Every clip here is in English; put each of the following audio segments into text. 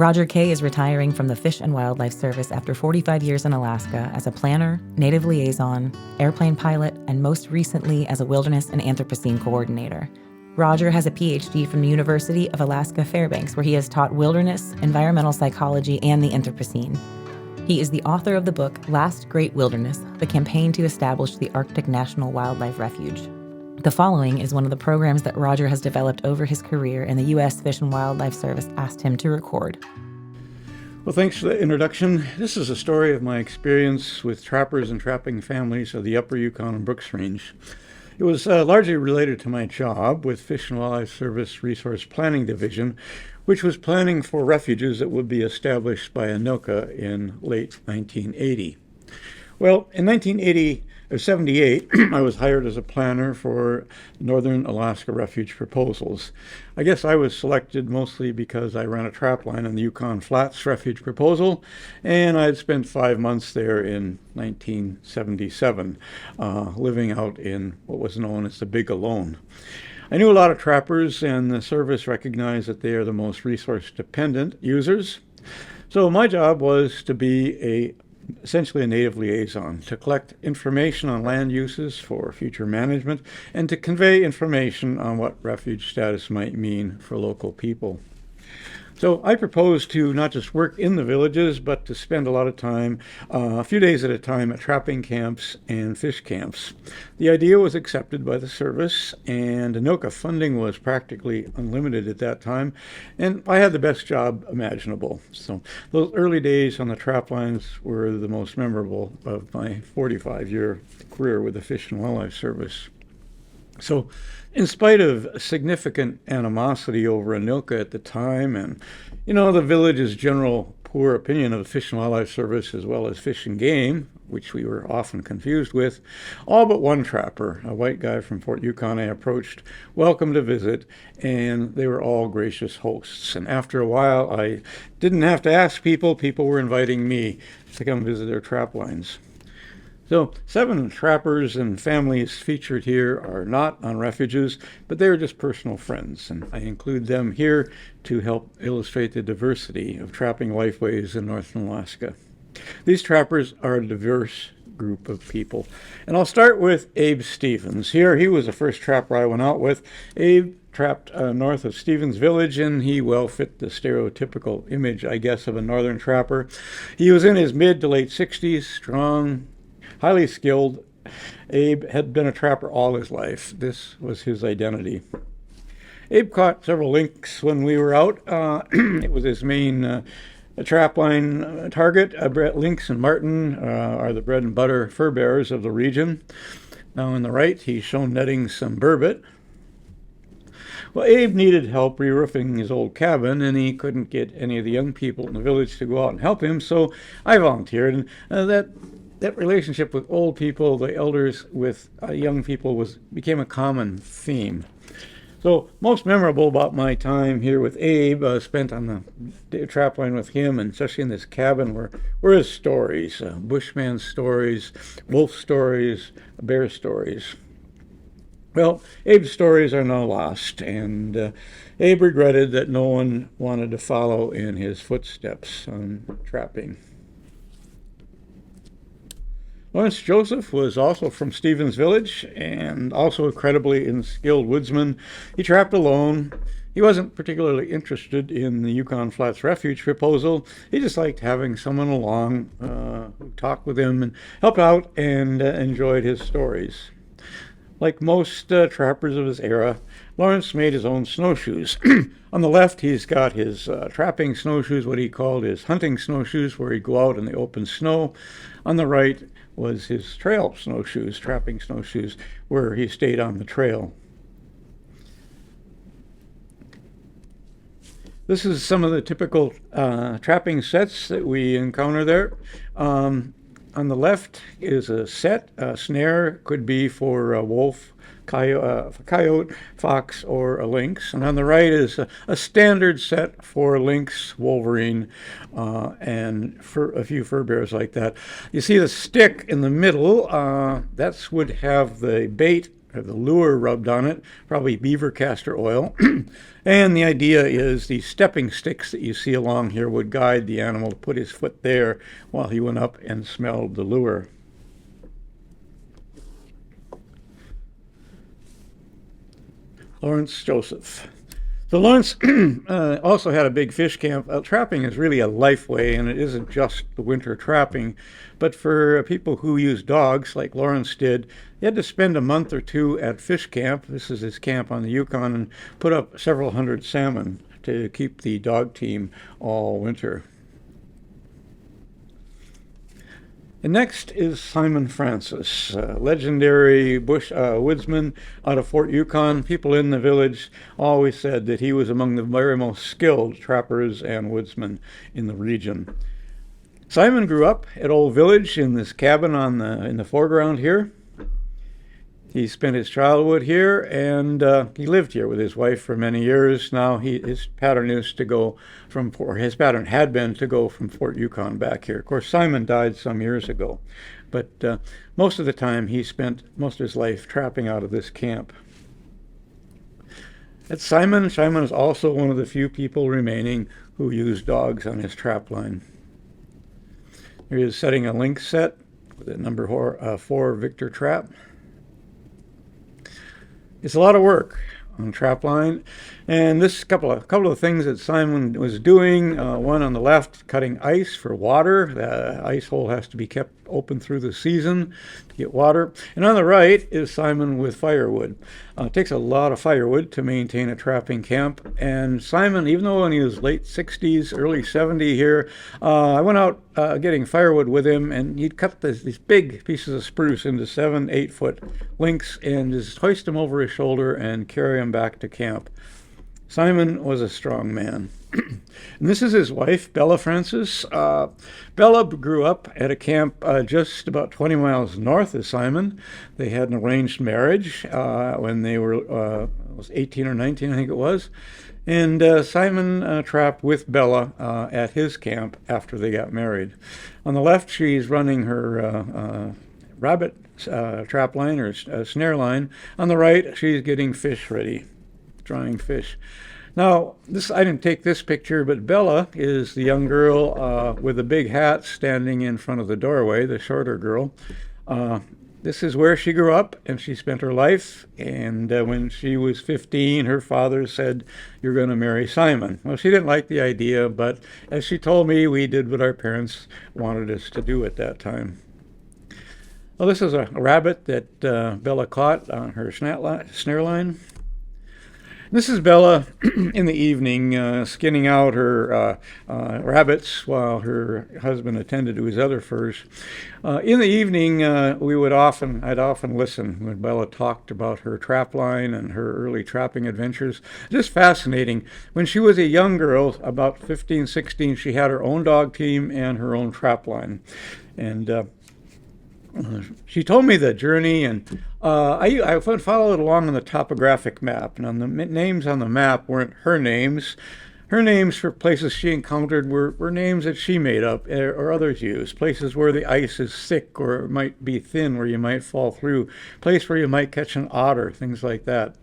Roger Kaye is retiring from the Fish and Wildlife Service after 45 years in Alaska as a planner, native liaison, airplane pilot, and most recently as a wilderness and Anthropocene coordinator. Roger has a PhD from the University of Alaska Fairbanks, where he has taught wilderness, environmental psychology, and the Anthropocene. He is the author of the book Last Great Wilderness, the campaign to establish the Arctic National Wildlife Refuge. The following is one of the programs that Roger has developed over his career, and the U.S. Fish and Wildlife Service asked him to record. Well, thanks for the introduction. This is a story of my experience with trappers and trapping families of the Upper Yukon and Brooks Range. It was largely related to my job with Fish and Wildlife Service Resource Planning Division, which was planning for refuges that would be established by Anoka in late 1980. Well, in 1978, I was hired as a planner for Northern Alaska Refuge proposals. I guess I was selected mostly because I ran a trap line on the Yukon Flats Refuge proposal, and I had spent 5 months there in 1977, living out in what was known as the Big Alone. I knew a lot of trappers, and the service recognized that they are the most resource-dependent users. So my job was to be essentially a native liaison, to collect information on land uses for future management and to convey information on what refuge status might mean for local people. So I proposed to not just work in the villages, but to spend a lot of time, a few days at a time, at trapping camps and fish camps. The idea was accepted by the service, and Anoka funding was practically unlimited at that time, and I had the best job imaginable. So those early days on the trap lines were the most memorable of my 45-year career with the Fish and Wildlife Service. So in spite of significant animosity over Anoka at the time and, the village's general poor opinion of the Fish and Wildlife Service as well as Fish and Game, which we were often confused with, all but one trapper, a white guy from Fort Yukon, I approached, welcome to visit, and they were all gracious hosts. And after a while, I didn't have to ask people were inviting me to come visit their trap lines. So 7 trappers and families featured here are not on refuges, but they are just personal friends, and I include them here to help illustrate the diversity of trapping lifeways in northern Alaska. These trappers are a diverse group of people, and I'll start with Abe Stevens. Here, he was the first trapper I went out with. Abe trapped north of Stevens Village, and he well fit the stereotypical image, I guess, of a northern trapper. He was in his mid to late 60s, strong, highly skilled. Abe had been a trapper all his life. This was his identity. Abe caught several lynx when we were out. It was his main trap line target. Lynx and marten are the bread and butter fur bearers of the region. Now on the right, he's shown netting some burbot. Well, Abe needed help re-roofing his old cabin, and he couldn't get any of the young people in the village to go out and help him, so I volunteered, and that relationship with old people, the elders with young people, became a common theme. So most memorable about my time here with Abe, spent on the trap line with him, and especially in this cabin, were his stories, bushman stories, wolf stories, bear stories. Well, Abe's stories are now lost, and Abe regretted that no one wanted to follow in his footsteps on trapping. Lawrence Joseph was also from Stevens Village and also a credibly skilled woodsman. He trapped alone. He wasn't particularly interested in the Yukon Flats Refuge proposal. He just liked having someone along who talked with him and helped out and enjoyed his stories. Like most trappers of his era, Lawrence made his own snowshoes. On the left, he's got his trapping snowshoes, what he called his hunting snowshoes, where he'd go out in the open snow. On the right was his trail snowshoes, trapping snowshoes, where he stayed on the trail. This is some of the typical trapping sets that we encounter there. On the left is a set. A snare could be for a wolf, coyote, fox, or a lynx. And on the right is a standard set for lynx, wolverine, and a few fur bears like that. You see the stick in the middle, that would have the bait the lure rubbed on it, probably beaver castor oil. And the idea is the stepping sticks that you see along here would guide the animal to put his foot there while he went up and smelled the lure. Lawrence Joseph. So Lawrence also had a big fish camp. Trapping is really a life way, and it isn't just the winter trapping. But for people who use dogs, like Lawrence did, he had to spend a month or two at fish camp. This is his camp on the Yukon, and put up several hundred salmon to keep the dog team all winter. And next is Simon Francis, legendary bush woodsman out of Fort Yukon. People in the village always said that he was among the very most skilled trappers and woodsmen in the region. Simon grew up at Old Village in this cabin in the foreground here. He spent his childhood here, and he lived here with his wife for many years. Now his pattern had been to go from Fort Yukon back here. Of course, Simon died some years ago, but most of the time he spent most of his life trapping out of this camp. That's Simon. Simon is also one of the few people remaining who use dogs on his trap line. Here he is setting a link set with a number 4 Victor trap. It's a lot of work on trapline, and this couple of things that Simon was doing. One on the left, cutting ice for water. The ice hole has to be kept open through the season to get water. And on the right is Simon with firewood. It takes a lot of firewood to maintain a trapping camp. And Simon, even though in his late 60s, early 70 here, I went out getting firewood with him, and he'd cut these big pieces of spruce into 7-8 foot lengths and just hoist them over his shoulder and carry them back to camp. Simon was a strong man. And this is his wife, Bella Francis. Bella grew up at a camp just about 20 miles north of Simon. They had an arranged marriage when they were 18 or 19, I think it was. And Simon trapped with Bella at his camp after they got married. On the left, she's running her rabbit trap line or snare line. On the right, she's getting fish ready, drying fish. Now, I didn't take this picture, but Bella is the young girl with the big hat standing in front of the doorway, the shorter girl. This is where she grew up, and she spent her life. And when she was 15, her father said, "You're going to marry Simon." Well, she didn't like the idea, but as she told me, we did what our parents wanted us to do at that time. Well, this is a rabbit that Bella caught on her snare line. This is Bella in the evening skinning out her rabbits while her husband attended to his other furs. In the evening, I'd often listen when Bella talked about her trap line and her early trapping adventures. Just fascinating. When she was a young girl, about 15, 16, she had her own dog team and her own trap line. And she told me the journey, and I followed along on the topographic map. And the names on the map weren't her names. Her names for places she encountered were names that she made up or others used. Places where the ice is thick or it might be thin, where you might fall through. Place where you might catch an otter, things like that.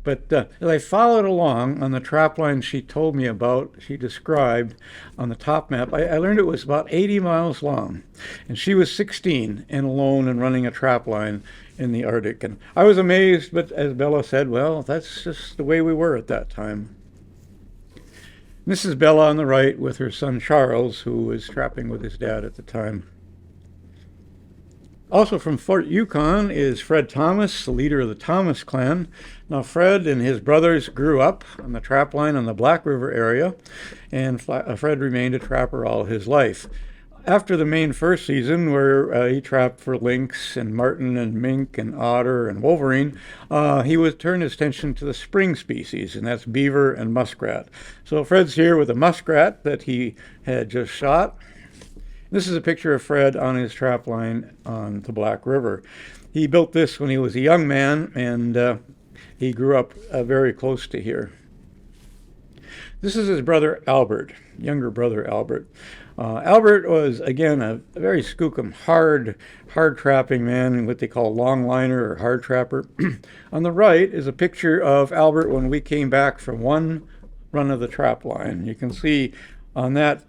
But as I followed along on the trap line she told me about, she described on the top map, I learned it was about 80 miles long. And she was 16 and alone and running a trap line in the Arctic. And I was amazed, but as Bella said, well, that's just the way we were at that time. This is Bella on the right with her son Charles, who was trapping with his dad at the time. Also from Fort Yukon is Fred Thomas, the leader of the Thomas clan. Now Fred and his brothers grew up on the trap line on the Black River area, and Fred remained a trapper all his life. After the main fur season, where he trapped for lynx and marten and mink and otter and wolverine, he would turn his attention to the spring species, and that's beaver and muskrat. So Fred's here with a muskrat that he had just shot. This is a picture of Fred on his trap line on the Black River. He built this when he was a young man, and he grew up very close to here. This is his brother Albert, younger brother Albert. Albert was, again, a very skookum, hard trapping man, what they call long liner or hard trapper. On the right is a picture of Albert when we came back from one run of the trap line. You can see on that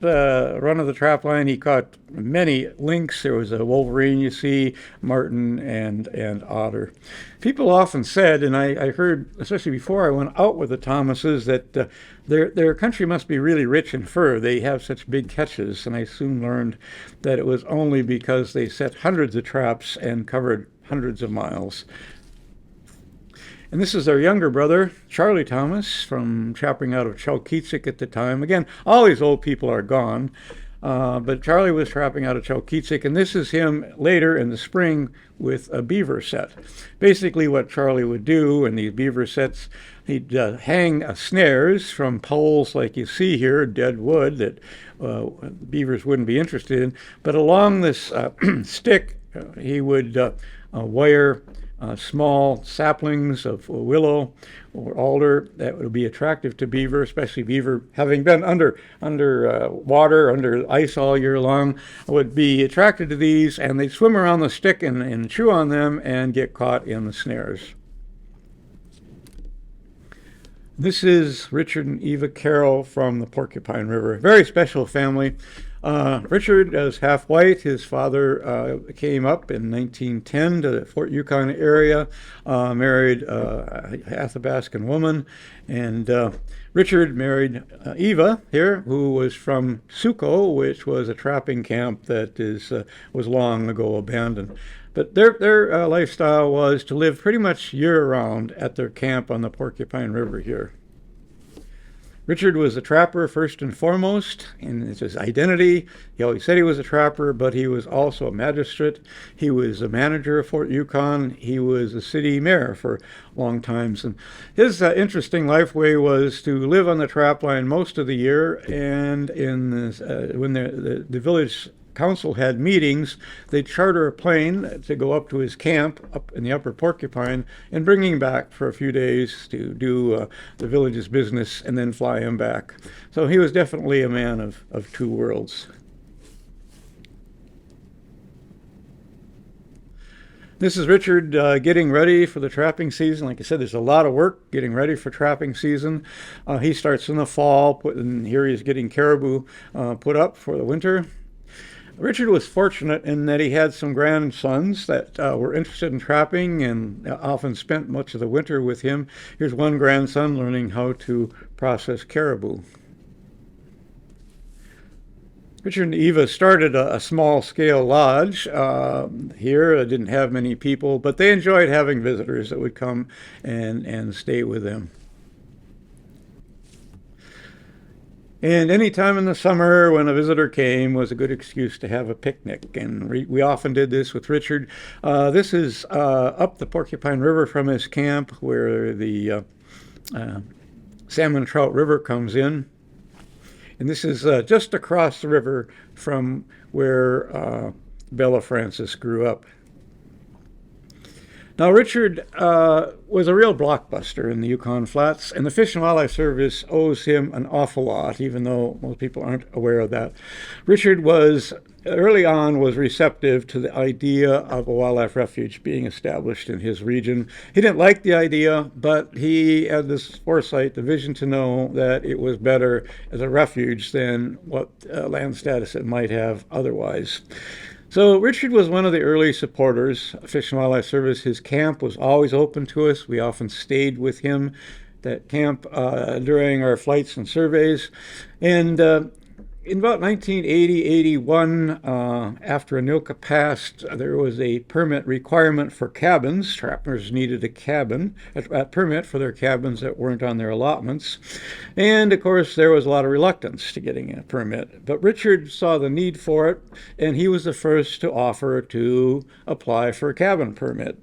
run of the trap line, he caught many lynx. There was a wolverine, you see, marten, and otter. People often said, and I heard, especially before I went out with the Thomases, that their country must be really rich in fur. They have such big catches, and I soon learned that it was only because they set hundreds of traps and covered hundreds of miles. And this is their younger brother, Charlie Thomas, from trapping out of Chalkitsik at the time. Again, all these old people are gone, but Charlie was trapping out of Chalkitsik, and this is him later in the spring with a beaver set. Basically what Charlie would do in these beaver sets, he'd hang snares from poles like you see here, dead wood that beavers wouldn't be interested in, but along this stick, he would wire small saplings of willow or alder that would be attractive to beaver, especially beaver having been under water, under ice all year long, would be attracted to these, and they'd swim around the stick and chew on them and get caught in the snares. This is Richard and Eva Carroll from the Porcupine River. Very special family. Richard is half white. His father came up in 1910 to the Fort Yukon area, married a Athabaskan woman, and Richard married Eva here, who was from Suko, which was a trapping camp that was long ago abandoned. But their lifestyle was to live pretty much year-round at their camp on the Porcupine River here. Richard was a trapper first and foremost, and it's his identity. He always said he was a trapper, but he was also a magistrate. He was a manager of Fort Yukon. He was a city mayor for long times. And his interesting lifeway was to live on the trap line most of the year, and when the village council had meetings, they'd charter a plane to go up to his camp up in the Upper Porcupine and bring him back for a few days to do the village's business and then fly him back. So he was definitely a man of two worlds. This is Richard getting ready for the trapping season. Like I said, there's a lot of work getting ready for trapping season. He starts in the fall, and here he's getting caribou put up for the winter. Richard was fortunate in that he had some grandsons that were interested in trapping and often spent much of the winter with him. Here's one grandson learning how to process caribou. Richard and Eva started a small-scale lodge here. It didn't have many people, but they enjoyed having visitors that would come and stay with them. And any time in the summer when a visitor came was a good excuse to have a picnic. And we often did this with Richard. This is up the Porcupine River from his camp where the Salmon Trout River comes in. And this is just across the river from where Bella Francis grew up. Now, Richard was a real blockbuster in the Yukon Flats, and the Fish and Wildlife Service owes him an awful lot, even though most people aren't aware of that. Richard early on was receptive to the idea of a wildlife refuge being established in his region. He didn't like the idea, but he had this foresight, the vision to know that it was better as a refuge than what land status it might have otherwise. So Richard was one of the early supporters of Fish and Wildlife Service. His camp was always open to us. We often stayed with him at camp during our flights and surveys. And in about 1980-81, after Anilka passed, there was a permit requirement for cabins. Trappers needed a permit for their cabins that weren't on their allotments. And, of course, there was a lot of reluctance to getting a permit. But Richard saw the need for it, and he was the first to offer to apply for a cabin permit.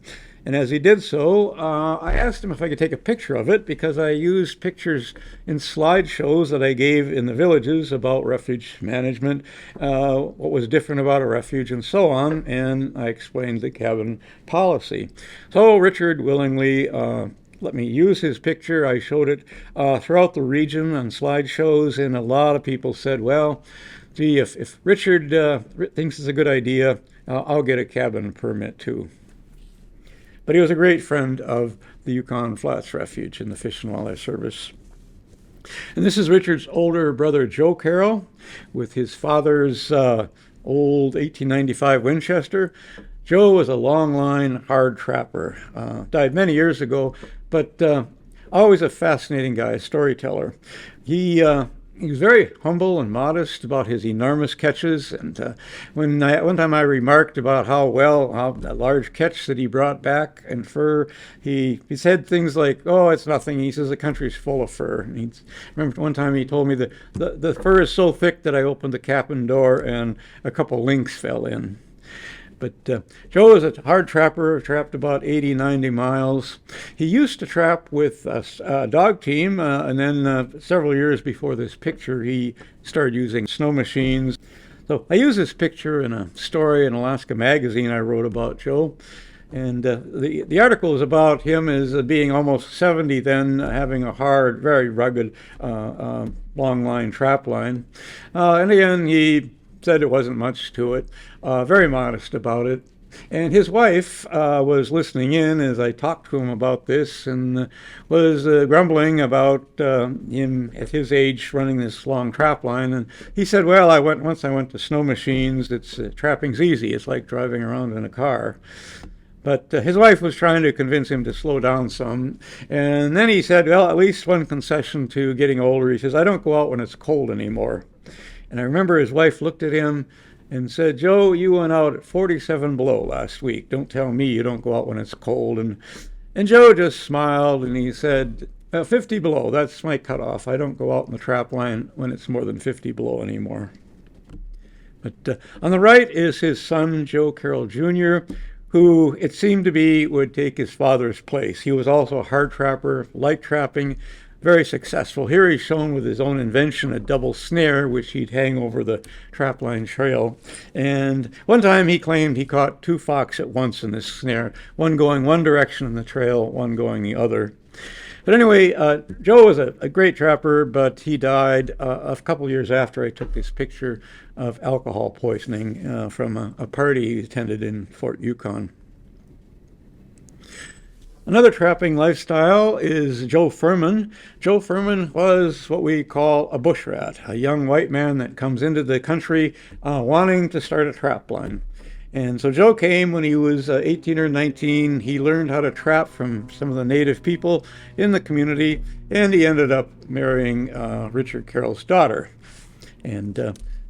And as he did so, I asked him if I could take a picture of it, because I used pictures in slideshows that I gave in the villages about refuge management, what was different about a refuge, and so on, and I explained the cabin policy. So Richard willingly let me use his picture. I showed it throughout the region on slideshows, and a lot of people said, well, gee, if Richard thinks it's a good idea, I'll get a cabin permit too. But he was a great friend of the Yukon Flats Refuge and the Fish and Wildlife Service. And this is Richard's older brother, Joe Carroll, with his father's old 1895 Winchester. Joe was a long-line hard trapper, died many years ago, but always a fascinating guy, a storyteller. He was very humble and modest about his enormous catches, and one time I remarked about how a large catch that he brought back in fur, he said things like, "Oh, it's nothing." He says the country's full of fur. And remember one time he told me that the fur is so thick that I opened the cabin door and a couple lynx fell in. But Joe was a hard trapper, trapped about 80, 90 miles. He used to trap with a dog team, and then several years before this picture, he started using snow machines. So I use this picture in a story in Alaska Magazine I wrote about Joe. And the article is about him as being almost 70 then, having a hard, very rugged, long line trap line. And again, he said it wasn't much to it, very modest about it. And his wife was listening in as I talked to him about this, and was grumbling about him at his age running this long trap line. And he said, well, once I went to snow machines, trapping's easy. It's like driving around in a car. But his wife was trying to convince him to slow down some. And then he said, well, at least one concession to getting older. He says, I don't go out when it's cold anymore. And I remember his wife looked at him and said, Joe, you went out at 47 below last week. Don't tell me you don't go out when it's cold. And Joe just smiled and he said, 50 below, that's my cutoff. I don't go out in the trap line when it's more than 50 below anymore. But on the right is his son, Joe Carroll Jr., who it seemed to be would take his father's place. He was also a hard trapper, liked trapping, very successful. Here he's shown with his own invention, a double snare, which he'd hang over the trapline trail. And one time he claimed he caught 2 fox at once in this snare, one going one direction in the trail, one going the other. But anyway, Joe was a great trapper, but he died a couple years after I took this picture of alcohol poisoning from a party he attended in Fort Yukon. Another trapping lifestyle is Joe Ferman. Joe Ferman was what we call a bush rat, a young white man that comes into the country wanting to start a trap line. And so Joe came when he was 18 or 19. He learned how to trap from some of the native people in the community, and he ended up marrying Richard Carroll's daughter.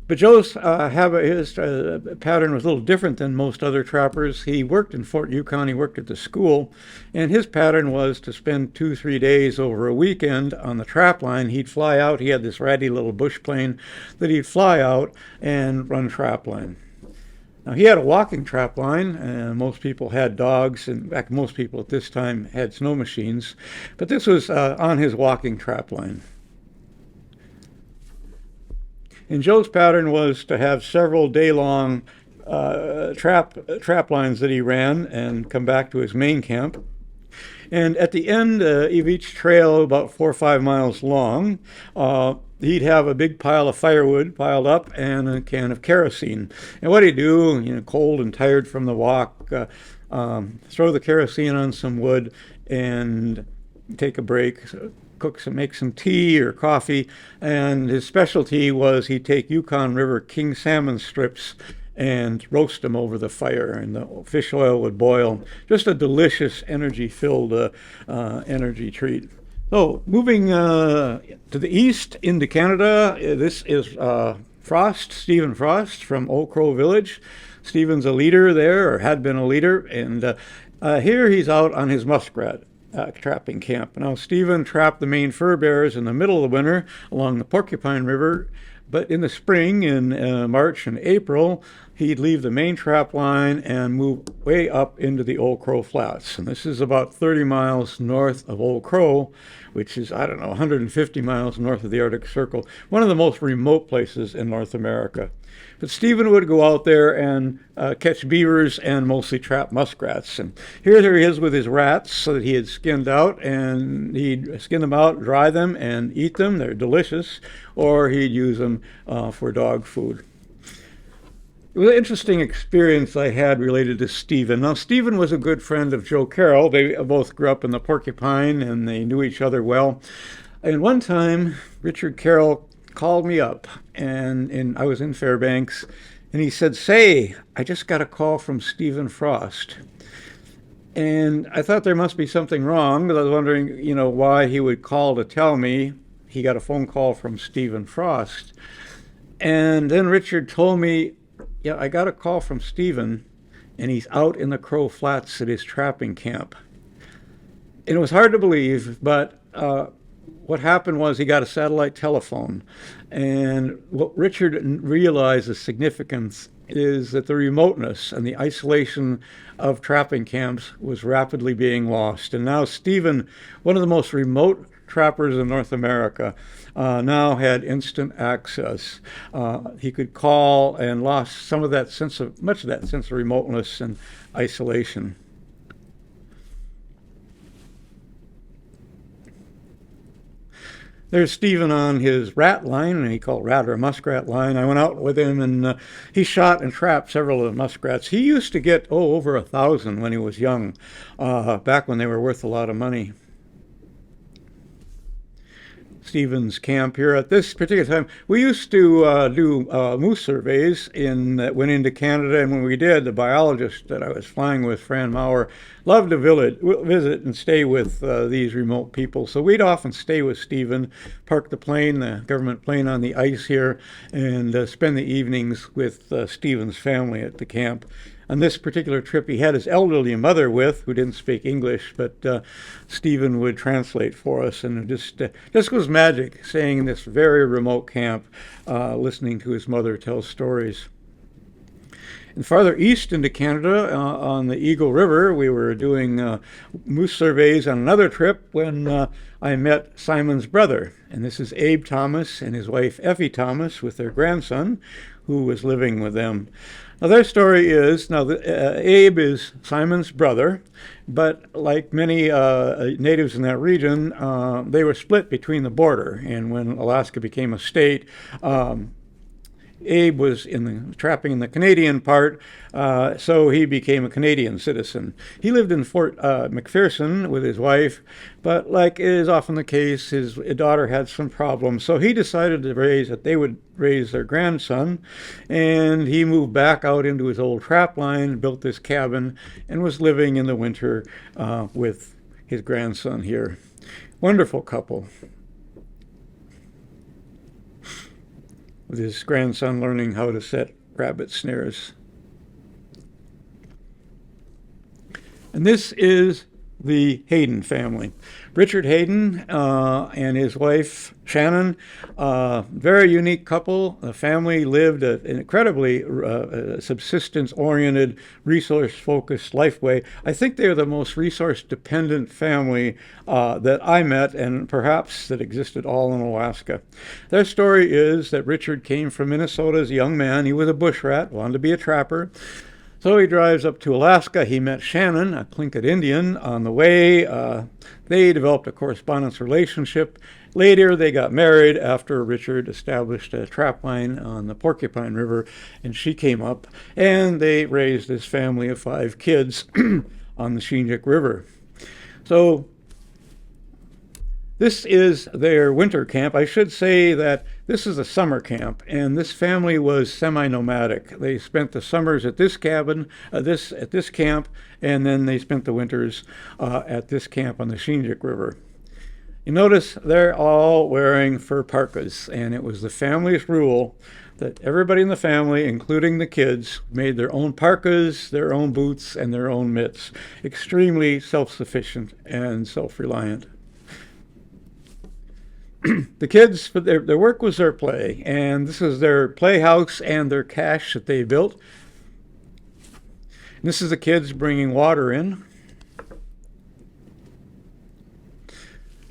But Joe's his pattern was a little different than most other trappers. He worked in Fort Yukon, he worked at the school, and his pattern was to spend 2-3 days over a weekend on the trap line. He'd fly out, he had this ratty little bush plane that he'd fly out and run trap line. Now, he had a walking trap line, and most people had dogs. In fact, most people at this time had snow machines, but this was on his walking trap line. And Joe's pattern was to have several day-long trap lines that he ran and come back to his main camp. And at the end of each trail, about 4 or 5 miles long, he'd have a big pile of firewood piled up and a can of kerosene. And what he'd do, cold and tired from the walk, throw the kerosene on some wood and take a break, make some tea or coffee. And his specialty was he'd take Yukon River king salmon strips and roast them over the fire, and the fish oil would boil. Just a delicious, energy-filled energy treat. So, moving to the east into Canada, this is Stephen Frost from Old Crow Village. Stephen's a leader there, or had been a leader, and here he's out on his muskrat trapping camp. Now, Stephen trapped the Maine fur bears in the middle of the winter along the Porcupine River, but in the spring, in March and April, he'd leave the main trap line and move way up into the Old Crow Flats. And this is about 30 miles north of Old Crow, which is, 150 miles north of the Arctic Circle, one of the most remote places in North America. But Stephen would go out there and catch beavers and mostly trap muskrats. And here he is with his rats that he had skinned out, and he'd skin them out, dry them, and eat them. They're delicious. Or he'd use them for dog food. It was an interesting experience I had related to Stephen. Now, Stephen was a good friend of Joe Carroll. They both grew up in the Porcupine, and they knew each other well. And one time, Richard Carroll called me up, and I was in Fairbanks, and he said, "Say, I just got a call from Stephen Frost." And I thought there must be something wrong, but I was wondering, why he would call to tell me he got a phone call from Stephen Frost. And then Richard told me, "Yeah, I got a call from Stephen, and he's out in the Crow Flats at his trapping camp." And it was hard to believe, but what happened was he got a satellite telephone. And what Richard realized the significance is that the remoteness and the isolation of trapping camps was rapidly being lost. And now Stephen, one of the most remote trappers in North America, now had instant access. He could call and lost much of that sense of remoteness and isolation. There's Stephen on his rat line, and he called rat or muskrat line. I went out with him, and he shot and trapped several of the muskrats. He used to get over 1,000 when he was young, back when they were worth a lot of money. Stephen's camp here at this particular time. We used to do moose surveys that went into Canada, and when we did, the biologist that I was flying with, Fran Maurer, loved to visit and stay with these remote people. So we'd often stay with Stephen, park the plane, the government plane, on the ice here, and spend the evenings with Stephen's family at the camp. On this particular trip, he had his elderly mother with, who didn't speak English, but Stephen would translate for us, and it just was magic, staying in this very remote camp, listening to his mother tell stories. And farther east into Canada, on the Eagle River, we were doing moose surveys on another trip when I met Simon's brother. And this is Abe Thomas and his wife Effie Thomas with their grandson, who was living with them. Now, their story is, Abe is Simon's brother, but like many natives in that region, they were split between the border. And when Alaska became a state, Abe was trapping in the Canadian part, so he became a Canadian citizen. He lived in Fort McPherson with his wife, but like is often the case, his daughter had some problems, so he decided that they would raise their grandson, and he moved back out into his old trap line, built this cabin, and was living in the winter with his grandson here. Wonderful couple. With his grandson learning how to set rabbit snares. And this is the Hayden family. Richard Hayden and his wife Shannon, very unique couple. The family lived an incredibly subsistence-oriented, resource-focused life way. I think they're the most resource-dependent family that I met, and perhaps that existed all in Alaska. Their story is that Richard came from Minnesota as a young man. He was a bush rat, wanted to be a trapper. So he drives up to Alaska. He met Shannon, a Tlingit Indian, on the way. They developed a correspondence relationship. Later, they got married after Richard established a trap line on the Porcupine River, and she came up, and they raised this family of 5 kids on the Shinjik River. So this is their winter camp. I should say that this is a summer camp, and this family was semi-nomadic. They spent the summers at this cabin, at this camp, and then they spent the winters at this camp on the Shinjik River. You notice they're all wearing fur parkas, and it was the family's rule that everybody in the family, including the kids, made their own parkas, their own boots, and their own mitts. Extremely self-sufficient and self-reliant. The kids, their work was their play, and this is their playhouse and their cache that they built. This is the kids bringing water in.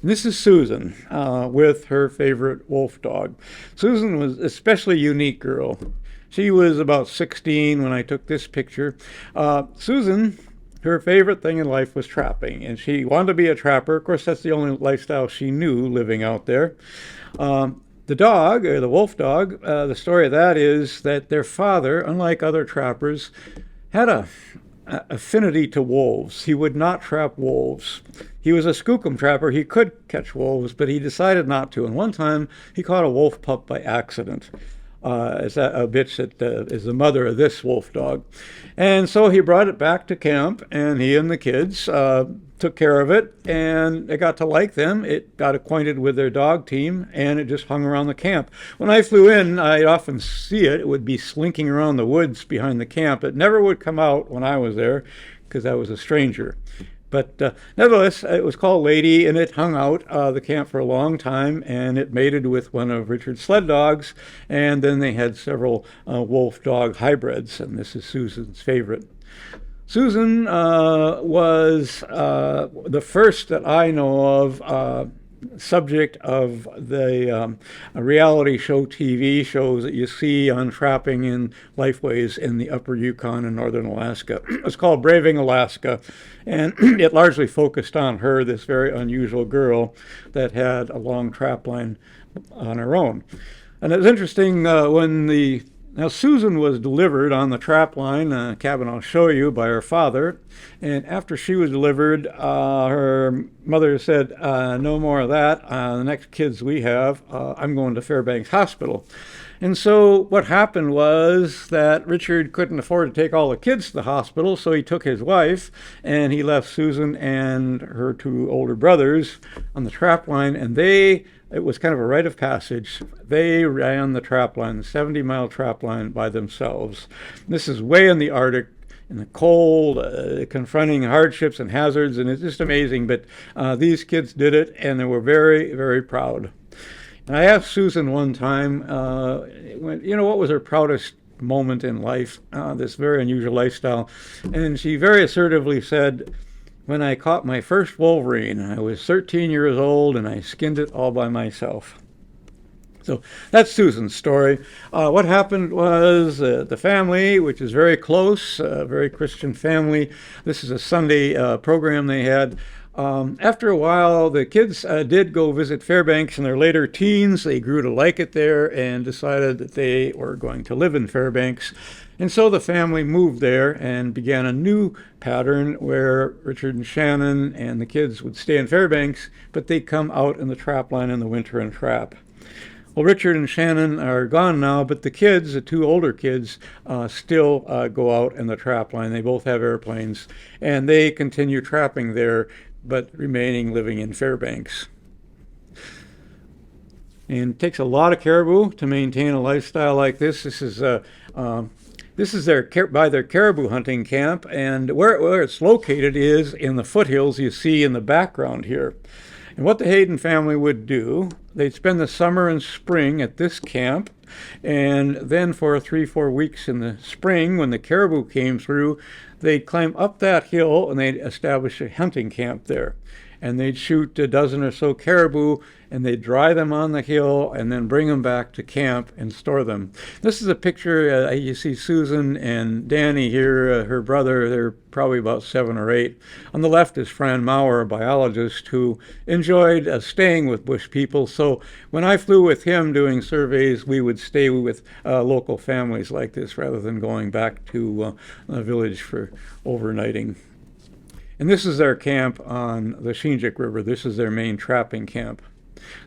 This is Susan with her favorite wolf dog. Susan was an especially unique girl. She was about 16 when I took this picture. Susan, her favorite thing in life was trapping, and she wanted to be a trapper. Of course, that's the only lifestyle she knew living out there. The dog, or the wolf dog, the story of that is that their father, unlike other trappers, had a affinity to wolves. He would not trap wolves. He was a skookum trapper. He could catch wolves, but he decided not to. And one time, he caught a wolf pup by accident. It's a bitch that is the mother of this wolf dog. And so he brought it back to camp, and he and the kids took care of it, and it got to like them. It got acquainted with their dog team, and it just hung around the camp. When I flew in, I'd often see it. It would be slinking around the woods behind the camp. It never would come out when I was there because I was a stranger. But nevertheless, it was called Lady, and it hung out the camp for a long time, and it mated with one of Richard's sled dogs, and then they had several wolf dog hybrids, and this is Susan's favorite. Susan was the first that I know of subject of the reality show TV shows that you see on trapping in lifeways in the Upper Yukon and northern Alaska. It's called Braving Alaska, and it largely focused on her, this very unusual girl that had a long trap line on her own. And it was interesting Now, Susan was delivered on the trap line, a cabin I'll show you, by her father. And after she was delivered, her mother said, no more of that. The next kids we have, I'm going to Fairbanks Hospital. And so what happened was that Richard couldn't afford to take all the kids to the hospital, so he took his wife, and he left Susan and her two older brothers on the trap line, and it was kind of a rite of passage. They ran the trap line, the 70-mile trap line, by themselves. This is way in the Arctic, in the cold, confronting hardships and hazards, and it's just amazing. But these kids did it, and they were very, very proud. And I asked Susan one time, what was her proudest moment in life, this very unusual lifestyle? And she very assertively said, when I caught my first wolverine. I was 13 years old, and I skinned it all by myself. So that's Susan's story. What happened was the family, which is very close, a very Christian family. This is a Sunday program they had. After a while, the kids did go visit Fairbanks in their later teens. They grew to like it there and decided that they were going to live in Fairbanks. And so the family moved there and began a new pattern where Richard and Shannon and the kids would stay in Fairbanks, but they'd come out in the trap line in the winter and trap. Well, Richard and Shannon are gone now, but the kids, the two older kids, still go out in the trap line. They both have airplanes, and they continue trapping there, but remaining living in Fairbanks. And it takes a lot of caribou to maintain a lifestyle like this. This is their caribou hunting camp, and where it's located is in the foothills you see in the background here. And what the Hayden family would do, they'd spend the summer and spring at this camp, and then for 3-4 weeks in the spring, when the caribou came through, they'd climb up that hill and they'd establish a hunting camp there. And they'd shoot a dozen or so caribou, and they'd dry them on the hill and then bring them back to camp and store them. This is a picture, you see Susan and Danny here, her brother. They're probably about 7 or 8. On the left is Fran Maurer, a biologist who enjoyed staying with bush people. So when I flew with him doing surveys, we would stay with local families like this rather than going back to a village for overnighting. And this is their camp on the Shinjik River. This is their main trapping camp.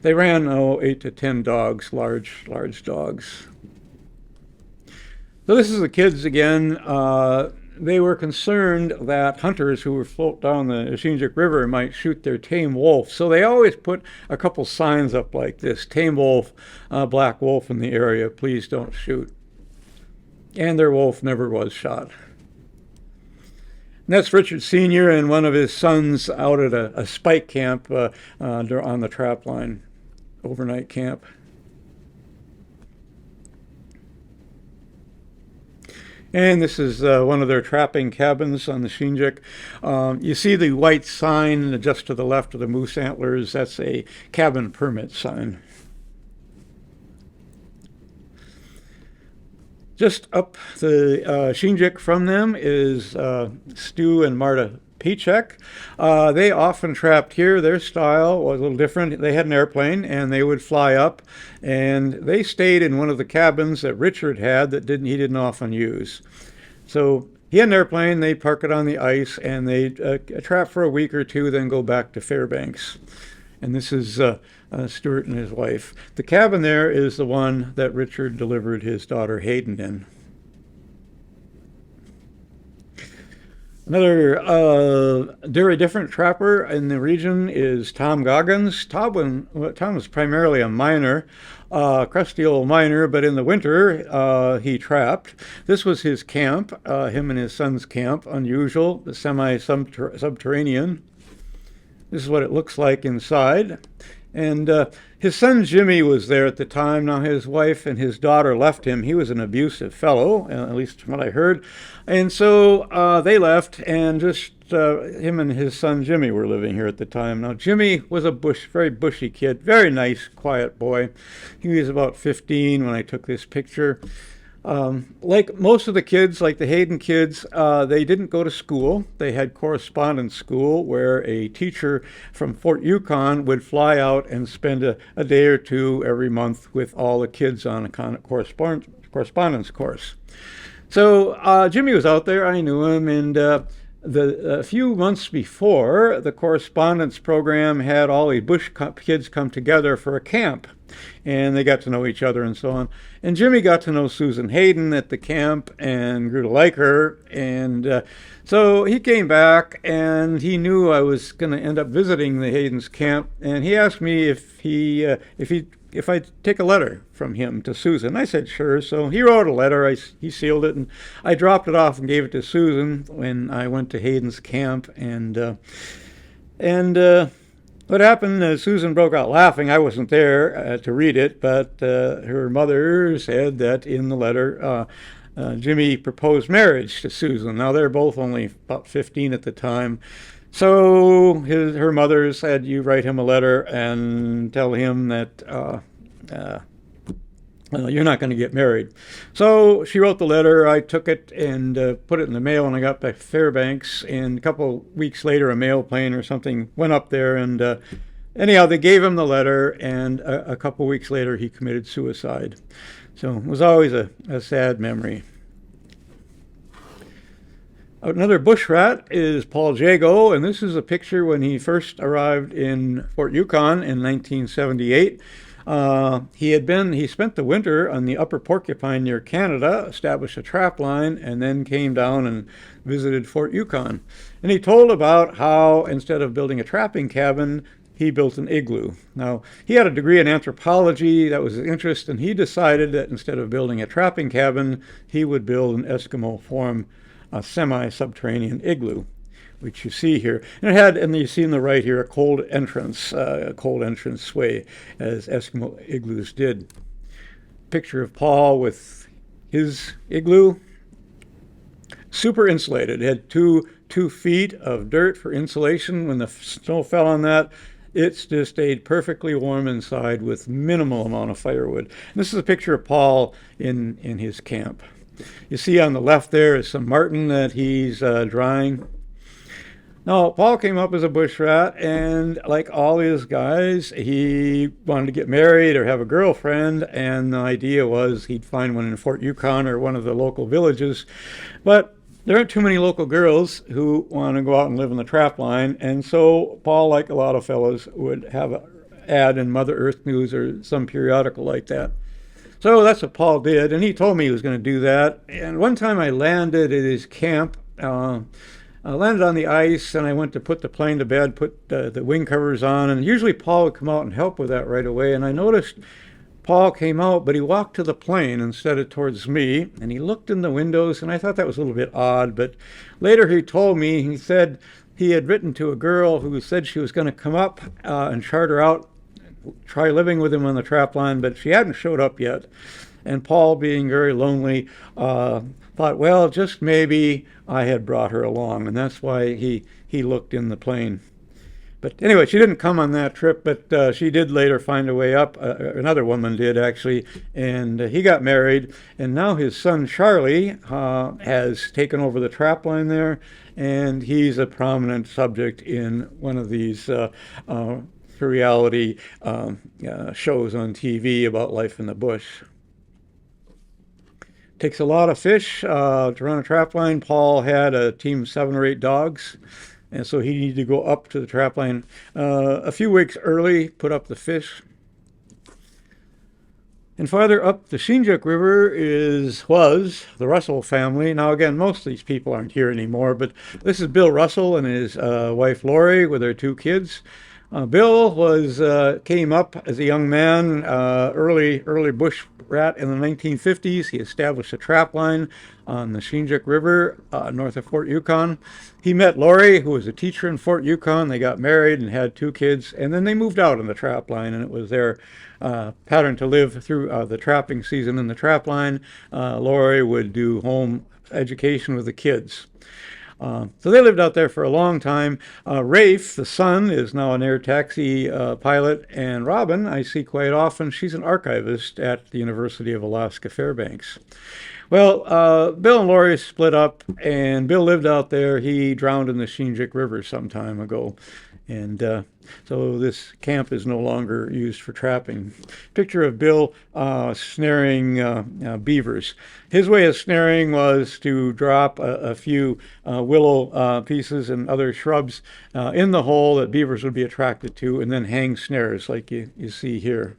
They ran 8 to 10 dogs, large dogs. So this is the kids again. They were concerned that hunters who would float down the Shinjik River might shoot their tame wolf. So they always put a couple signs up like this: tame wolf, black wolf in the area, please don't shoot. And their wolf never was shot. And that's Richard Sr. and one of his sons out at a spike camp on the trap line, overnight camp. And this is one of their trapping cabins on the Shinjik. You see the white sign just to the left of the moose antlers. That's a cabin permit sign. Just up the Shinjik from them is Stu and Marta Pichek. They often trapped here. Their style was a little different. They had an airplane and they would fly up, and they stayed in one of the cabins that Richard had that he didn't often use. So he had an airplane, they'd park it on the ice, and they'd trap for a week or two, then go back to Fairbanks. And this is Stuart and his wife. The cabin there is the one that Richard delivered his daughter Hayden in. Another very different trapper in the region is Tom Goggins. Tom was primarily a miner, crusty old miner, but in the winter he trapped. This was his camp, him and his son's camp, unusual, the semi-subterranean. This is what it looks like inside. And his son Jimmy was there at the time. Now his wife and his daughter left him. He was an abusive fellow, at least from what I heard. And so they left, and just him and his son Jimmy were living here at the time. Now Jimmy was a very bushy kid, very nice, quiet boy. He was about 15 when I took this picture. Like most of the kids, like the Hayden kids, they didn't go to school. They had correspondence school where a teacher from Fort Yukon would fly out and spend a day or two every month with all the kids on a correspondence course. So Jimmy was out there. I knew him, and a few months before, the correspondence program had all the bush kids come together for a camp, and they got to know each other and so on. And Jimmy got to know Susan Hayden at the camp and grew to like her. And so he came back, and he knew I was going to end up visiting the Hayden's camp, and he asked me if I'd take a letter from him to Susan. I said sure. So he wrote a letter. He sealed it, and I dropped it off and gave it to Susan when I went to Hayden's camp. And what happened? Susan broke out laughing. I wasn't there to read it, but her mother said that in the letter, Jimmy proposed marriage to Susan. Now they're both only about 15 at the time. So her mother said, you write him a letter and tell him that you're not going to get married. So she wrote the letter. I took it and put it in the mail, and I got back to Fairbanks. And a couple weeks later, a mail plane or something went up there. And anyhow, they gave him the letter, and a couple weeks later, he committed suicide. So it was always a sad memory. Another bush rat is Paul Jago, and this is a picture when he first arrived in Fort Yukon in 1978. He spent the winter on the Upper Porcupine near Canada, established a trap line, and then came down and visited Fort Yukon. And he told about how, instead of building a trapping cabin, he built an igloo. Now, he had a degree in anthropology, that was his interest, and he decided that instead of building a trapping cabin, he would build an Eskimo form, a semi-subterranean igloo, which you see here. And you see on the right here, a cold entrance way, as Eskimo igloos did. Picture of Paul with his igloo. Super insulated. It had two feet of dirt for insulation. When the snow fell on that, it just stayed perfectly warm inside with minimal amount of firewood. And this is a picture of Paul in his camp. You see on the left there is some marten that he's drying. Now, Paul came up as a bush rat, and like all his guys, he wanted to get married or have a girlfriend, and the idea was he'd find one in Fort Yukon or one of the local villages. But there aren't too many local girls who want to go out and live in the trap line, and so Paul, like a lot of fellows, would have an ad in Mother Earth News or some periodical like that. So that's what Paul did, and he told me he was going to do that. And one time I landed at his camp. I landed on the ice, and I went to put the plane to bed, put the wing covers on, and usually Paul would come out and help with that right away. And I noticed Paul came out, but he walked to the plane instead of towards me, and he looked in the windows, and I thought that was a little bit odd. But later he told me, he said he had written to a girl who said she was going to come up and charter out, try living with him on the trap line, but she hadn't showed up yet. And Paul, being very lonely, thought, well, just maybe I had brought her along, and that's why he looked in the plane. But anyway, she didn't come on that trip, but she did later find a way up. Another woman did, actually, and he got married. And now his son, Charlie, has taken over the trapline there, and he's a prominent subject in one of these reality shows on TV about life in the bush. Takes a lot of fish to run a trapline. Paul had a team of 7 or 8 dogs. And so he needed to go up to the trapline a few weeks early, put up the fish. And farther up the Shinjuk River was the Russell family. Now, again, most of these people aren't here anymore, but this is Bill Russell and his wife Lori with their 2 kids. Bill came up as a young man, early bush rat in the 1950s. He established a trapline on the Shinjuk River north of Fort Yukon. He met Lori, who was a teacher in Fort Yukon. They got married and had 2 kids, and then they moved out on the trapline, and it was their pattern to live through the trapping season in the trapline. Lori would do home education with the kids. So they lived out there for a long time. Rafe, the son, is now an air taxi pilot, and Robin, I see quite often, she's an archivist at the University of Alaska Fairbanks. Well, Bill and Lori split up, and Bill lived out there. He drowned in the Shinjuk River some time ago. And so this camp is no longer used for trapping. Picture of Bill snaring beavers. His way of snaring was to drop a few willow pieces and other shrubs in the hole that beavers would be attracted to, and then hang snares like you see here.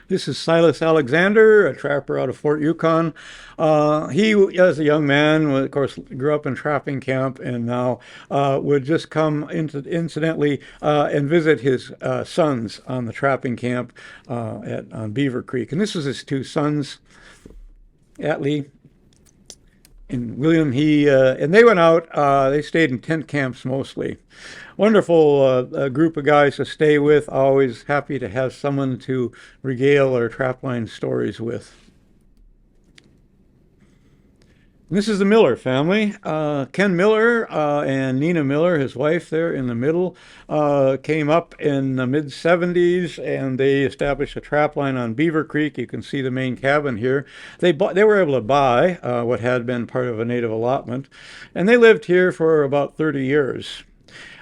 This is Silas Alexander, a trapper out of Fort Yukon. He, as a young man, of course, grew up in trapping camp, and now would just come incidentally and visit his sons on the trapping camp on Beaver Creek. And this was his 2 sons, Atlee and William. And they went out. They stayed in tent camps mostly. Wonderful group of guys to stay with. Always happy to have someone to regale our trapline stories with. And this is the Miller family. Ken Miller and Nina Miller, his wife there in the middle, came up in the mid-70s, and they established a trapline on Beaver Creek. You can see the main cabin here. They were able to buy what had been part of a native allotment, and they lived here for about 30 years.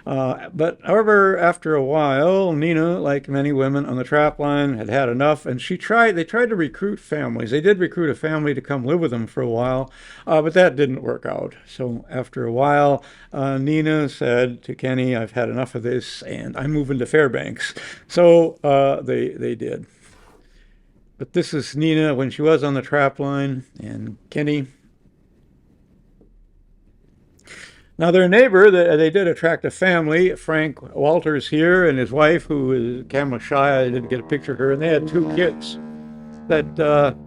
But however, after a while, Nina, like many women on the trapline, had had enough, and they tried to recruit families. They did recruit a family to come live with them for a while, but that didn't work out. So after a while, Nina said to Kenny, "I've had enough of this, and I'm moving to Fairbanks." So they did. But this is Nina when she was on the trapline, and Kenny. Now, their neighbor, they did attract a family. Frank Walters here and his wife, who is camera shy. I didn't get a picture of her. And they had 2 kids that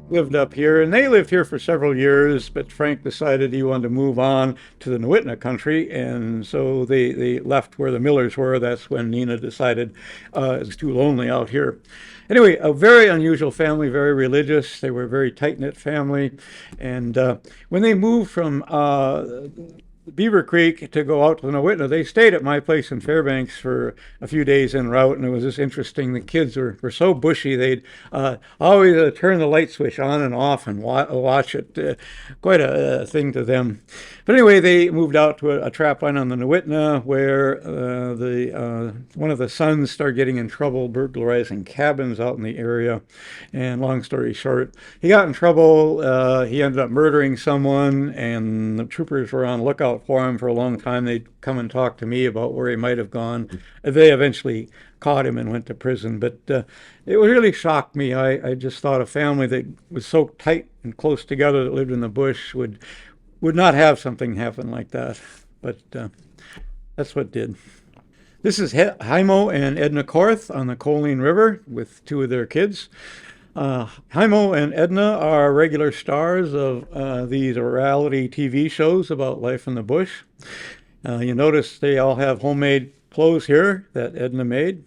lived up here. And they lived here for several years, but Frank decided he wanted to move on to the Newitna country. And so they left where the Millers were. That's when Nina decided it's too lonely out here. Anyway, a very unusual family, very religious. They were a very tight-knit family. And when they moved from Beaver Creek to go out to the Newitna, they stayed at my place in Fairbanks for a few days en route, and it was just interesting. The kids were so bushy, they'd always turn the light switch on and off and watch it. Quite a thing to them. But anyway, they moved out to a trapline on the Newitna, where one of the sons started getting in trouble burglarizing cabins out in the area. And long story short, he got in trouble. He ended up murdering someone, and the troopers were on lookout for him for a long time. They'd come and talk to me about where he might have gone. They eventually caught him and went to prison. But it really shocked me. I just thought a family that was so tight and close together that lived in the bush would not have something happen like that. But that's what did. This is Himo and Edna Korth on the Colleen River with 2 of their kids. Himo and Edna are regular stars of these reality TV shows about life in the bush. You notice they all have homemade clothes here that Edna made.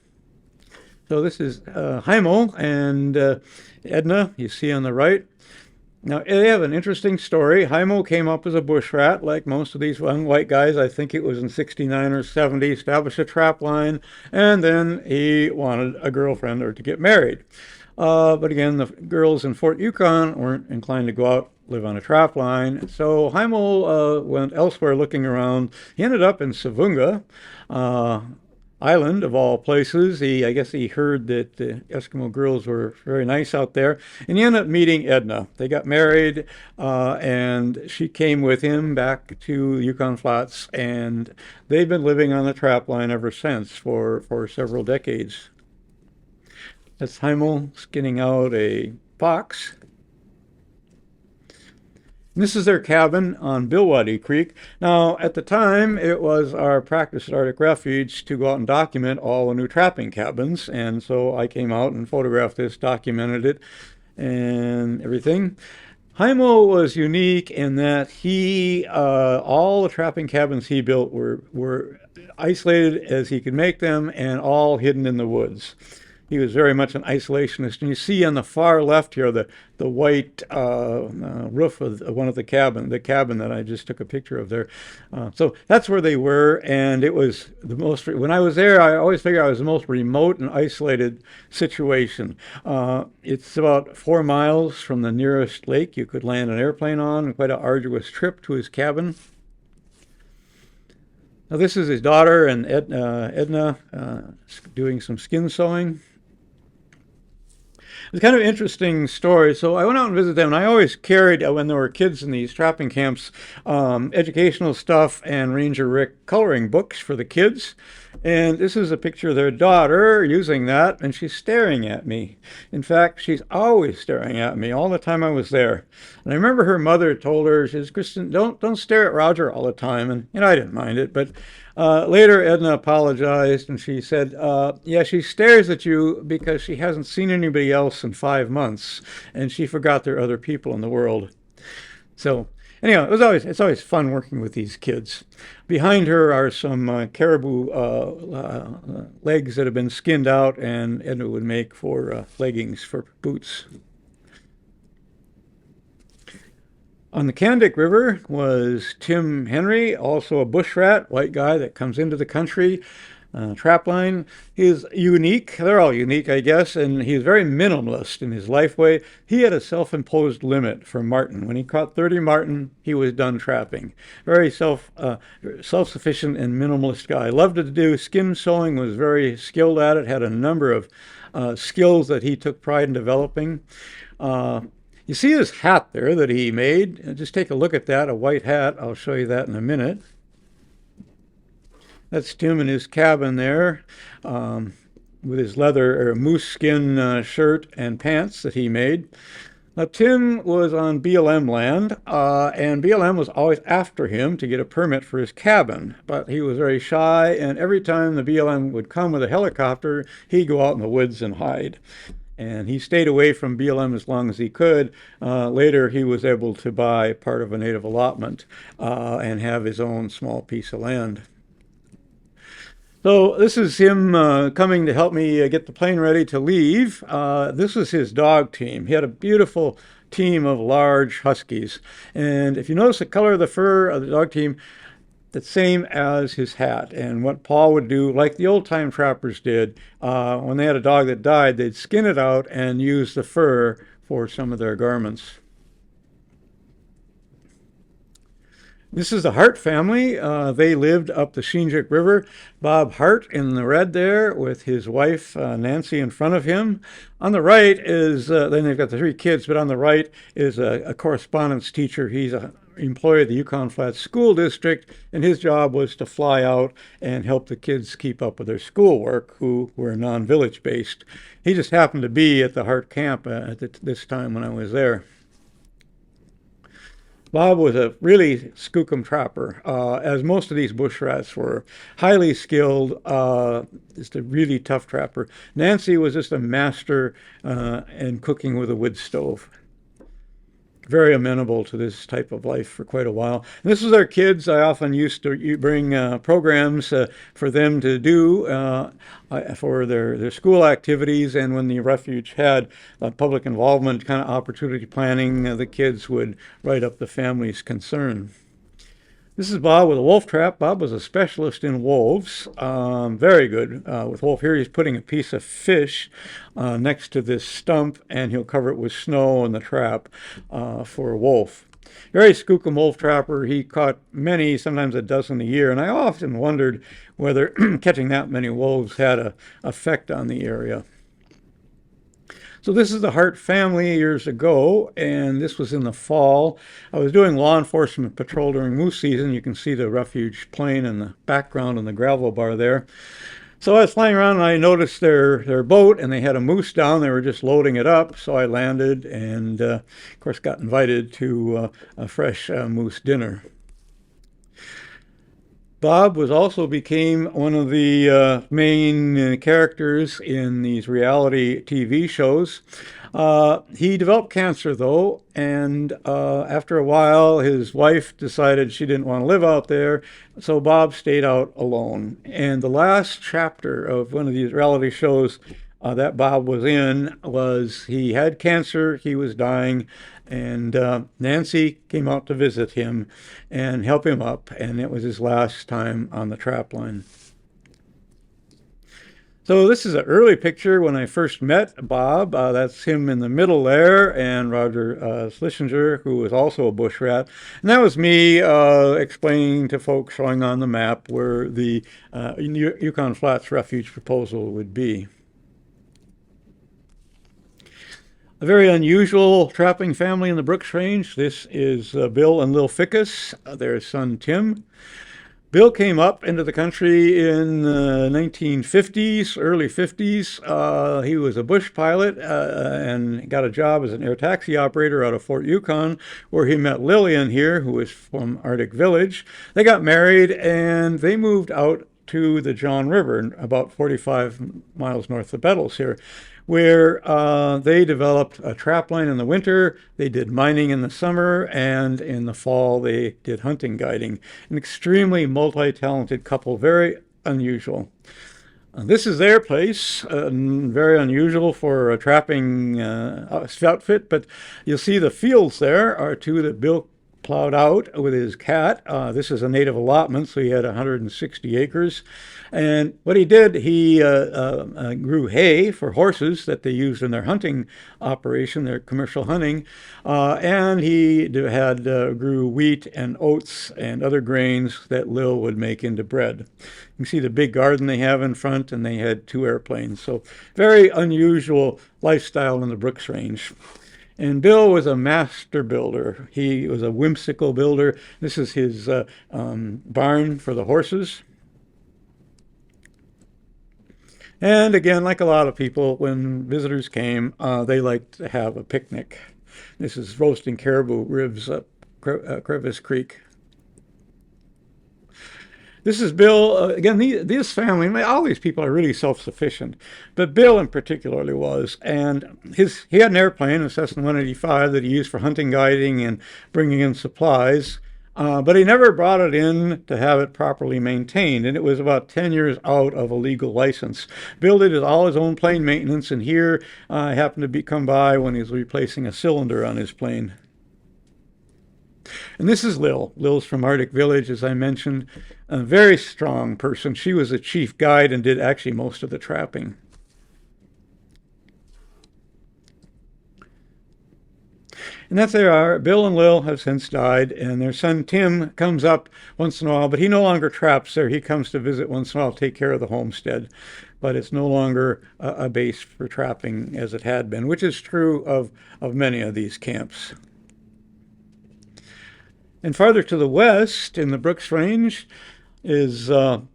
So this is Himo and Edna, you see on the right. Now, they have an interesting story. Himo came up as a bushrat, like most of these young white guys. I think it was in 69 or 70, established a trap line, and then he wanted a girlfriend or to get married. But again, the girls in Fort Yukon weren't inclined to go out, live on a trap line. So Himo went elsewhere looking around. He ended up in Savunga Island, of all places. I guess he heard that the Eskimo girls were very nice out there. And he ended up meeting Edna. They got married, and she came with him back to Yukon Flats. And they've been living on the trap line ever since for several decades. That's Himo skinning out a fox. This is their cabin on Bilwadi Creek. Now, at the time, it was our practice at Arctic Refuge to go out and document all the new trapping cabins. And so I came out and photographed this, documented it, and everything. Himo was unique in that all the trapping cabins he built were isolated as he could make them and all hidden in the woods. He was very much an isolationist. And you see on the far left here the white roof of one of the cabin that I just took a picture of there. So that's where they were, and it was the most, when I was there, I always figured I was the most remote and isolated situation. It's about 4 miles from the nearest lake you could land an airplane on, quite an arduous trip to his cabin. Now this is his daughter and Edna doing some skin sewing. It's kind of an interesting story. So I went out and visited them, and I always carried, when there were kids in these trapping camps, educational stuff and Ranger Rick coloring books for the kids. And this is a picture of their daughter using that, and she's staring at me. In fact, she's always staring at me all the time I was there. And I remember her mother told her, she says, "Kristen, don't stare at Roger all the time." And I didn't mind it, but later Edna apologized, and she said, yeah, she stares at you because she hasn't seen anybody else in 5 months, and she forgot there are other people in the world. So anyhow, it's always fun working with these kids. Behind her are some caribou legs that have been skinned out, and Edna would make for leggings for boots. On the Kandik River was Tim Henry, also a bushrat, white guy that comes into the country, trapline. He's unique. They're all unique, I guess, and he's very minimalist in his life way. He had a self-imposed limit for marten. When he caught 30 marten, he was done trapping. Very self-sufficient and minimalist guy. Loved to do skin sewing, was very skilled at it, had a number of skills that he took pride in developing. You see this hat there that he made. Just take a look at that, a white hat. I'll show you that in a minute. That's Tim in his cabin there with his leather or moose skin shirt and pants that he made. Now, Tim was on BLM land, and BLM was always after him to get a permit for his cabin. But he was very shy, and every time the BLM would come with a helicopter, he'd go out in the woods and hide. And he stayed away from BLM as long as he could. Later, he was able to buy part of a native allotment and have his own small piece of land. So this is him coming to help me get the plane ready to leave. This was his dog team. He had a beautiful team of large huskies. And if you notice the color of the fur of the dog team, the same as his hat. And what Paul would do, like the old-time trappers did, when they had a dog that died, they'd skin it out and use the fur for some of their garments. This is the Hart family. They lived up the Shinjuk River. Bob Hart in the red there with his wife, Nancy, in front of him. On the right is, then they've got the 3 kids, but on the right is a correspondence teacher. He's an employee of the Yukon Flats School District, and his job was to fly out and help the kids keep up with their schoolwork, who were non-village based. He just happened to be at the Hart camp at this time when I was there. Bob was a really skookum trapper, as most of these bush rats were. Highly skilled, just a really tough trapper. Nancy was just a master in cooking with a wood stove. very amenable to this type of life for quite a while. And this was our kids. I often used to bring programs for them to do for their school activities. And when the refuge had public involvement kind of opportunity planning, the kids would write up the family's concern. This is Bob with a wolf trap. Bob was a specialist in wolves, very good with wolf. Here he's putting a piece of fish next to this stump, and he'll cover it with snow in the trap for a wolf. Very skookum wolf trapper. He caught many, sometimes a dozen a year, and I often wondered whether catching that many wolves had an effect on the area. So this is the Hart family years ago, and this was in the fall. I was doing law enforcement patrol during moose season. You can see the refuge plane in the background and the gravel bar there. So I was flying around and I noticed their boat, and they had a moose down. They were just loading it up. So I landed and, of course, got invited to a fresh moose dinner. Bob also became one of the main characters in these reality TV shows. He developed cancer, though, and after a while, his wife decided she didn't want to live out there, so Bob stayed out alone. And the last chapter of one of these reality shows that Bob was in was he had cancer, he was dying, and Nancy came out to visit him and help him up, and it was his last time on the trap line. So this is an early picture when I first met Bob. That's him in the middle there, and Roger Schlesinger, who was also a bush rat. And that was me explaining to folks, showing on the map where the Yukon Flats Refuge proposal would be. A very unusual trapping family in the Brooks Range. This is Bill and Lil Fickus, their son Tim. Bill came up into the country in the 1950s, early 50s. He was a bush pilot and got a job as an air taxi operator out of Fort Yukon, where he met Lillian here, who was from Arctic Village. They got married and they moved out to the John River, about 45 miles north of Bettles here, where they developed a trap line in the winter, they did mining in the summer, and in the fall they did hunting guiding. An extremely multi-talented couple, very unusual. This is their place, very unusual for a trapping outfit, but you'll see the fields there are two that Bill plowed out with his cat. This is a native allotment, so he had 160 acres. And what he did, he grew hay for horses that they used in their hunting operation, their commercial hunting. And he grew wheat and oats and other grains that Lil would make into bread. You can see the big garden they have in front, and they had 2 airplanes. So very unusual lifestyle in the Brooks Range. And Bill was a master builder. He was a whimsical builder. This is his barn for the horses. And again, like a lot of people, when visitors came, they liked to have a picnic. This is roasting caribou ribs up Crevice Creek. This is Bill. Again, this family, all these people are really self-sufficient, but Bill in particularly was. And he had an airplane, a Cessna 185, that he used for hunting guiding and bringing in supplies, but he never brought it in to have it properly maintained, and it was about 10 years out of a legal license. Bill did all his own plane maintenance, and here I happened to come by when he was replacing a cylinder on his plane. And this is Lil. Lil's from Arctic Village, as I mentioned. A very strong person. She was a chief guide and did actually most of the trapping. And that's they are. Bill and Lil have since died, and their son Tim comes up once in a while, but he no longer traps there. He comes to visit once in a while, take care of the homestead. But it's no longer a base for trapping as it had been, which is true of many of these camps. And farther to the west, in the Brooks Range, is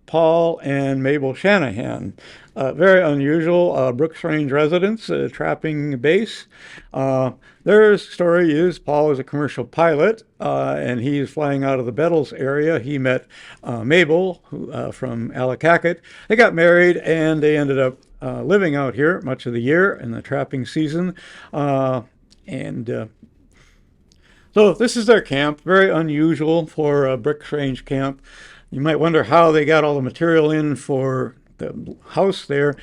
Paul and Mabel Shanahan. Very unusual Brooks Range residents, a trapping base. Their story is Paul is a commercial pilot, and he's flying out of the Bettles area. He met Mabel from Alakakit. They got married, and they ended up living out here much of the year in the trapping season. So this is their camp, very unusual for a Brooks Range camp. You might wonder how they got all the material in for the house there.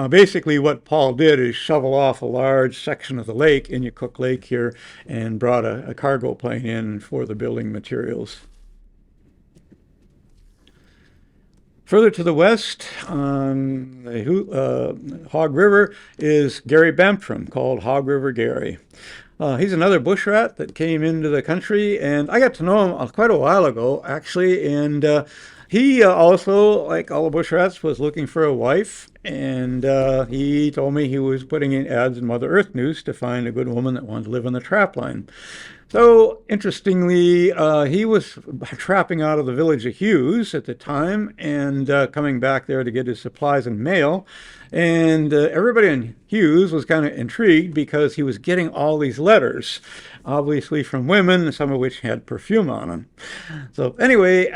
Basically what Paul did is shovel off a large section of the lake, Inukuk Lake here, and brought a cargo plane in for the building materials. Further to the west on the Hog River is Gary Bamtram, called Hog River Gary. He's another bushrat that came into the country, and I got to know him quite a while ago, actually, and he also, like all the bushrats, was looking for a wife, and he told me he was putting in ads in Mother Earth News to find a good woman that wanted to live on the trap line. So, interestingly, he was trapping out of the village of Hughes at the time and coming back there to get his supplies and mail. And everybody in Hughes was kind of intrigued because he was getting all these letters, obviously from women, some of which had perfume on them. So anyway,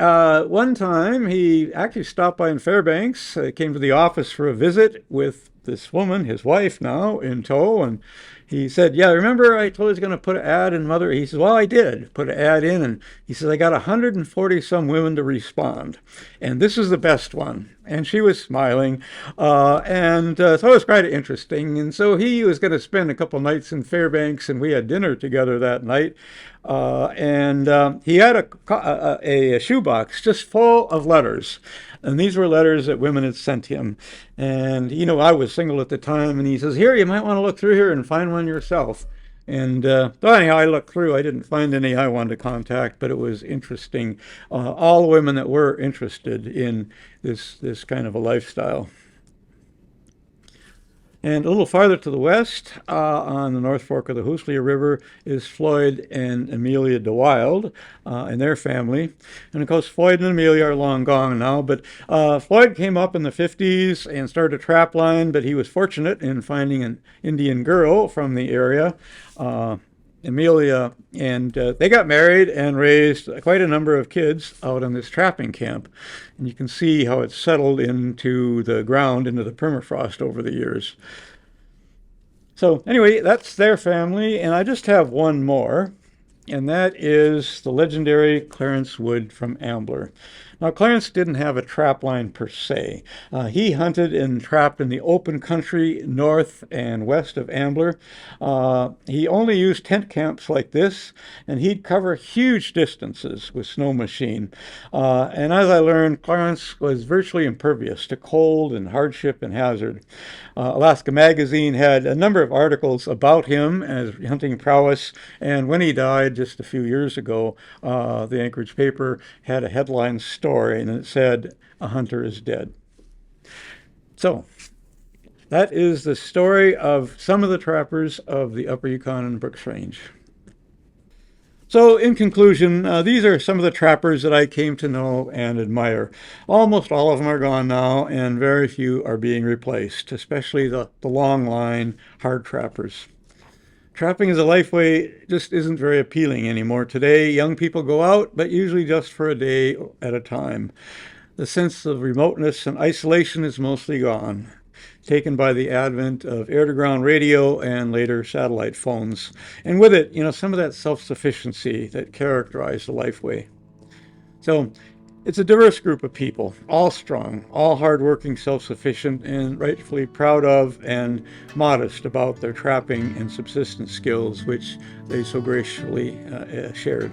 one time he actually stopped by in Fairbanks, came to the office for a visit with this woman, his wife now, in tow, and he said, yeah, remember I told you I was going to put an ad in Mother? He says, well, I did put an ad in, and he says, I got 140 some women to respond, and this is the best one. And she was smiling, so it was quite interesting. And so he was going to spend a couple nights in Fairbanks, and we had dinner together that night. He had a shoebox just full of letters. And these were letters that women had sent him. And, I was single at the time, and he says, here, you might want to look through here and find one yourself. And so anyhow, I looked through. I didn't find any I wanted to contact, but it was interesting. All the women that were interested in this kind of a lifestyle. And a little farther to the west, on the North Fork of the Hooslia River, is Floyd and Amelia DeWild and their family. And of course, Floyd and Amelia are long gone now, but Floyd came up in the 50s and started a trap line, but he was fortunate in finding an Indian girl from the area, Amelia, and they got married and raised quite a number of kids out on this trapping camp. And you can see how it's settled into the ground, into the permafrost over the years. So anyway, that's their family, and I just have one more, and that is the legendary Clarence Wood from Ambler. Now, Clarence didn't have a trap line per se. He hunted and trapped in the open country north and west of Ambler. He only used tent camps like this, and he'd cover huge distances with snow machine. And as I learned, Clarence was virtually impervious to cold and hardship and hazard. Alaska Magazine had a number of articles about him and his hunting prowess, and when he died just a few years ago, the Anchorage paper had a headline story, and it said, "A hunter is dead." So that is the story of some of the trappers of the Upper Yukon and Brooks Range. So in conclusion, these are some of the trappers that I came to know and admire. Almost all of them are gone now, and very few are being replaced, especially the long line hard trappers. Trapping as a lifeway just isn't very appealing anymore today. Young people go out, but usually just for a day at a time. The sense of remoteness and isolation is mostly gone, taken by the advent of air-to-ground radio and later satellite phones. And with it, some of that self-sufficiency that characterized the lifeway. So it's a diverse group of people, all strong, all hardworking, self-sufficient, and rightfully proud of and modest about their trapping and subsistence skills, which they so graciously shared.